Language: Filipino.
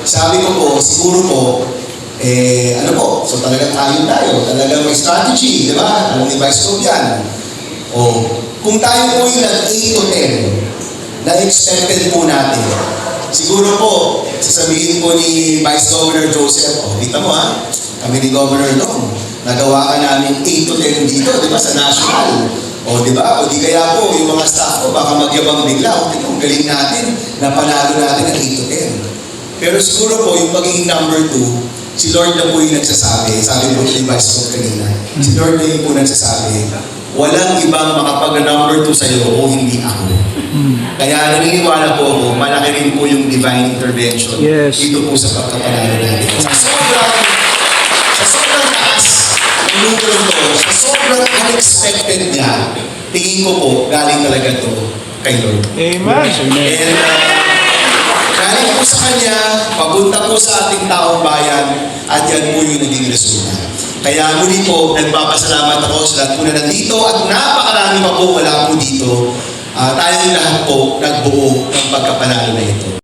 sabi ko po, siguro po, ano po, so talagang tayo, talagang may strategy, di ba? Alam ni Vice Cop yan. O, kung tayo po yung nag-8 to 10, na-expected po natin, siguro po, sasabihin po ni Vice Governor Joseph, kita mo ha, kami ni Governor Long, nagawa ka namin 8 to 10 dito, di ba, sa national. O, di ba? O, di kaya po, yung mga staff ko, baka magyabang bigla. O, di kung galing natin, napanalo natin ang 8 to 10. Pero siguro po, yung pagiging number 2, si Lord na po yung nagsasabi. Sabi po ni Vice Cop kanina. Si Lord na yung po nagsasabi, walang ibang makapag-number 2 sa'yo o hindi ako. Kaya naniniwala po ako, malaki rin po yung divine intervention dito po sa pagkapanalo natin. Sa sobrang taas ng numero to, sa sobrang unexpected niya, tingin ko po, galing talaga to kay Lord. Amen. And galing po sa Kanya, papunta po sa ating taong bayan, at yan po yung naging resulta. Kaya muli po, nagpapasalamat ako sa lahat po na nandito at napakarami pa po wala po dito. Tayong lahat po nagbuo ng pagkapanalo na ito.